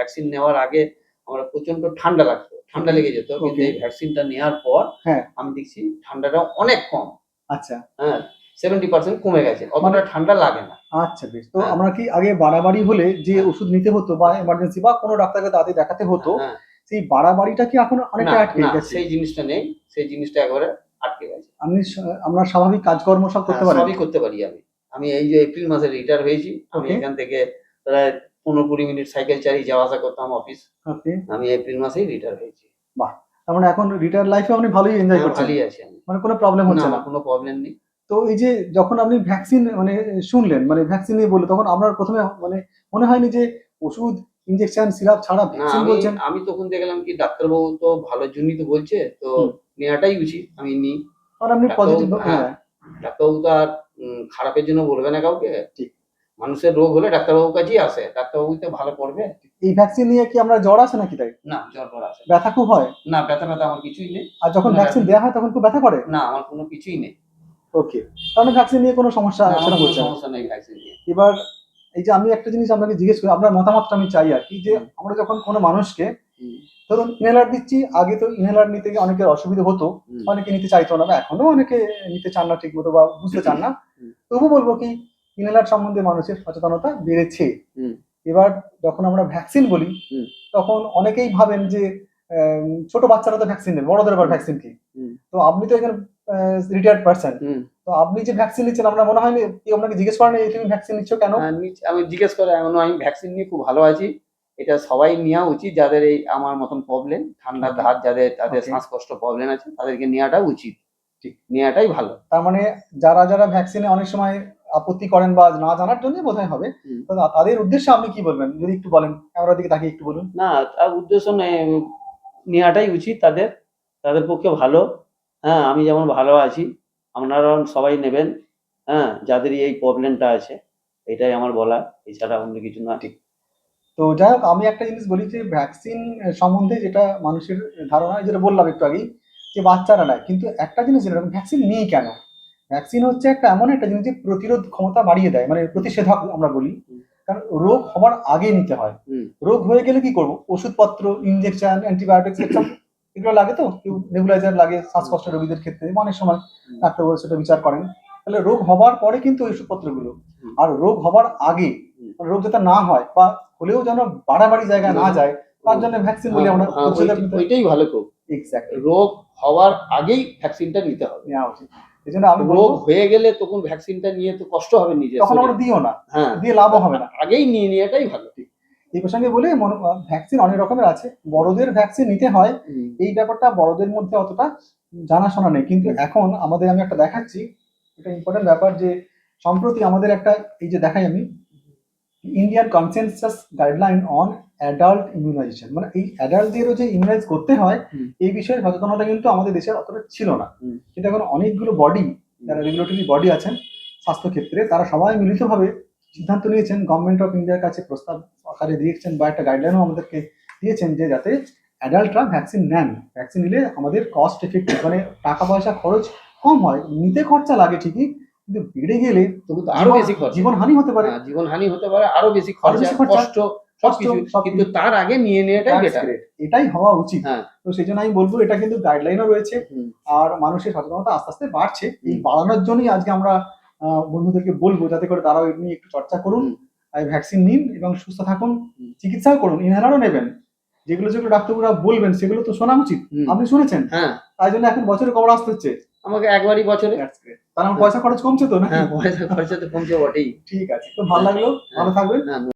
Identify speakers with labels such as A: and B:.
A: Vaccine নেওয়ার আগে আমার প্রচন্ড ঠান্ডা লাগতো, ঠান্ডা লেগে যেত। কিন্তু এই ভ্যাকসিনটা নেওয়ার পর আমি দেখছি ঠান্ডাটা অনেক কম।
B: আচ্ছা,
A: হ্যাঁ, 70% কমে গেছে, অতটা ঠান্ডা লাগে না।
B: আচ্ছা বেশ। তো আমরা কি আগে বাড়াবাড়ি হলে যে ওষুধ নিতে হতো বা এমার্জেন্সি বা কোনো ডাক্তারকে তাড়াতাড়ি দেখাতে হতো, সেই বাড়াবাড়িটা কি এখন অনেকটা আটকে গেছে?
A: সেই জিনিসটা নেই, সেই জিনিসটা একেবারে আটকে গেছে।
B: আমরা স্বাভাবিক কাজকর্ম সব করতে পারি?
A: সবই করতে পারি আমি। আমি এই যে এপ্রিল মাসে রিটায়ার হয়েছি। আমি এখান থেকে প্রায় 15-20 মিনিট সাইকেল চালিয়ে যাওয়া আসা করতাম অফিস। আমি এপ্রিল মাসেই রিটায়ার হয়েছি।
B: বাহ! তার মানে এখন রিটায়ার লাইফে আপনি ভালোই এনজয় করছেন?
A: ভালোই আছি আমি।
B: মানে কোনো প্রবলেম হচ্ছে না?
A: কোনো প্রবলেম নেই।
B: তো এই যে যখন আপনি ভ্যাকসিন মানে শুনলেন, মানে ভ্যাকসিন নিয়ে বলল, তখন আপনার ১ম এ মানে মনে হয়নি যে ওষুধ, ইনজেকশন, সিরাপ ছাড়া ভ্যাকসিন বলছেন?
A: আমি তখন দেখলাম কি ডাক্তারবাবু তো ভালোর জন্যই তো বলছে, তো নেওয়াটাই উচিত। আমি নিই।
B: আর আপনি পজিটিভ,
A: ডাক্তারবাবু তো আর খারাপের জন্য বলবে না কাউকে।
B: ঠিক।
A: মানুষের রোগ হলে ডাক্তারবাবুর কাছেই আসে। ডাক্তারবাবুই তো ভালো করবে।
B: এই ভ্যাকসিন নিয়ে কি আমরা জ্বর আসে নাকি তাই?
A: না, জ্বর আসে না।
B: ব্যথা খুব হয়?
A: না, ব্যথা আমার কিছুই নেই।
B: আর যখন ভ্যাকসিন দেয়া হয় তখন খুব ব্যথা করে?
A: না, আমার কোনো কিছুই নেই।
B: ওকে। তাহলে ভ্যাকসিন নিয়ে কোনো সমস্যা সেরকম হচ্ছে না?
A: সমস্যা নেই ভ্যাকসিন নিয়ে।
B: এবার এই যে আমি একটা জিনিস আপনাকে জিজ্ঞেস করি, আপনার মতামতটা আমি চাই আরকি, যে আমরা যখন কোনো মানুষকে ধরুন ইনহেলার দিচ্ছি, আগে তো ইনহেলার নিতে গিয়ে অনেকের অসুবিধা হতো, অনেকে নিতে চাইতো না, বা এখনো অনেকে নিতে চান না ঠিকমতো বা বুঝতে চান না। তবু বলবো কি, ইনহেলার সম্বন্ধে মানুষের সচেতনতা বেড়েছে। এবার যখন আমরা ভ্যাকসিন বলি, তখন অনেকেই ভাবেন যে ছোট বাচ্চারা তো ভ্যাকসিন নেবে, বড়দের আবার ভ্যাকসিন কি? তো আপনি তো এখানে রিটায়ার্ড পারসন, তো আপনি যে ভ্যাকসিন নিচ্ছেন, আপনার মনে হয়নি কেউ আপনাকে জিজ্ঞেস করেনি তুমি ভ্যাকসিন নিচ্ছ কেন?
A: আমি জিজ্ঞেস করে এমনও আমি ভ্যাকসিন নিয়ে খুব ভালো আছি। এটা সবাই নেওয়া উচিত, যাদের এই আমার মতন প্রবলেম, ঠান্ডার ধাত তাদের শ্বাসকষ্ট প্রবলেম আছে, তাদেরকে নেওয়াটা উচিত। ঠিক, নেওয়াটাই ভালো।
B: তার মানে যারা ভ্যাকসিনে অনেক সময় আপত্তি করেন বা না জানার জন্য বোধহয় হবে, তাদের উদ্দেশ্যে আপনি কি বলবেন যদি একটু বলেন, ক্যামেরার দিকে তাকিয়ে একটু বলুন।
A: না, তার উদ্দেশ্য নেওয়াটাই উচিত তাদের পক্ষে ভালো। হ্যাঁ, আমি যেমন ভালো আছি, আপনারা সবাই নেবেন। হ্যাঁ, যাদেরই এই প্রবলেমটা আছে, এটাই আমার বলা, এছাড়া অন্য কিছু না।
B: ঠিক। তো যাই হোক, আমি একটা জিনিস বলি যে ভ্যাকসিন সম্বন্ধে যেটা মানুষের ধারণা, যেটা বললাম একটু আগেই, যে বাচ্চারা নেয়, কিন্তু একটা জিনিস যেটা ভ্যাকসিন নিই কেন? ভ্যাকসিন হচ্ছে একটা এমন একটা জিনিস যে প্রতিরোধ ক্ষমতা বাড়িয়ে দেয়, মানে প্রতিষেধক আমরা বলি। কারণ রোগ হওয়ার আগে নিতে হয়। রোগ হয়ে গেলে কি করবো? ওষুধপত্র, ইনজেকশন, অ্যান্টিবায়োটিক্স এগুলো লাগে, তো কেউ নেবুলাইজার লাগে শ্বাসকষ্ট রোগীদের ক্ষেত্রে, অনেক সময় ডাক্তারবাবু সেটা বিচার করেন। তাহলে রোগ হবার পরে কিন্তু ওই ওষুধপত্রগুলো, আর রোগ হবার আগে রোগ যাতে না হয়, বা হলেও যেন বাড়াবাড়ি জায়গায় না যায়, তার জন্য ভ্যাকসিন বলি আমরা।
A: ওইটাই ভালো খুব।
B: এক্স্যাক্টলি,
A: রোগ হওয়ার আগেই ভ্যাকসিনটা নিতে হবে,
B: নেওয়া উচিত। এই জন্য আমি
A: রোগ হয়ে গেলে তখন ভ্যাকসিনটা নিয়ে তো কষ্ট হবে নিজের,
B: তখন আমরা দিও না, দিয়ে লাভও হবে না।
A: আগেই নিয়ে নেওয়াটাই ভালো।
B: এই প্রসঙ্গে বলে, ভ্যাকসিন অনেক রকমের আছে। বড়দের ভ্যাকসিন নিতে হয়, এই ব্যাপারটা বড়দের মধ্যে অতটা জানাশোনা নেই, কিন্তু এখন আমাদের, আমি একটা দেখাচ্ছি, এটা ইম্পর্টেন্ট ব্যাপার, যে সম্প্রতি আমাদের একটা, এই যে দেখাই আমি, Indian consensus guideline on adult immunization, মানে এই অ্যাডাল্টদেরও যে ইমিউনাইজ করতে হয়, এই বিষয়ে সচেতনতা কিন্তু আমাদের দেশে অতটা ছিল না। কিন্তু এখন অনেকগুলো বডি, যারা রেগুলেটরি বডি আছেন স্বাস্থ্য ক্ষেত্রে, তারা সবাই মিলিতভাবে সিদ্ধান্ত নিয়েছেন, গভর্নমেন্ট অফ ইন্ডিয়ার কাছে প্রস্তাব আকারে দিয়েছেন, বা একটা গাইডলাইনও আমাদেরকে দিয়েছেন, যে যাতে অ্যাডাল্টরা ভ্যাকসিন নেন। ভ্যাকসিন নিলে আমাদের কস্ট এফেক্টিভ, মানে টাকা পয়সা খরচ কম হয়, নিতে খরচা লাগে ঠিকই, কিন্তু বেড়ে গেলে
A: আরো বেশি
B: জীবনহানি হতে পারে।
A: জীবনহানি হতে পারে, আরো বেশি খরচা, কষ্ট, কিন্তু তার আগে নিয়ে নেওয়াটাই বেটার,
B: এটাই হওয়া উচিত। তো সেই জন্য আমি বলবো, এটা কিন্তু গাইডলাইনও রয়েছে, আর মানুষের সচেতনতা আস্তে আস্তে বাড়ছে। এই বাড়ানোর জন্যই আজকে আমরা বন্ধুদেরকে বলবো, যাতে করে তারাও এ নিয়ে একটু চর্চা করুন, ভ্যাকসিন নিন এবং সুস্থ থাকুন, চিকিৎসাও করুন, ইনহেলারও নেবেন। যেগুলো ডাক্তারবাবুরা বলবেন সেগুলো তো শোনা উচিত। আপনি শুনেছেন? তাই জন্য এখন বছরে কবার আসতে হচ্ছে?
A: আমাকে একবারই বছরে।
B: তার পয়সা খরচ কমছে তো, না?
A: পয়সা খরচা তো কমছে বটেই।
B: ঠিক আছে, তো ভালো লাগলো, ভালো থাকবেন।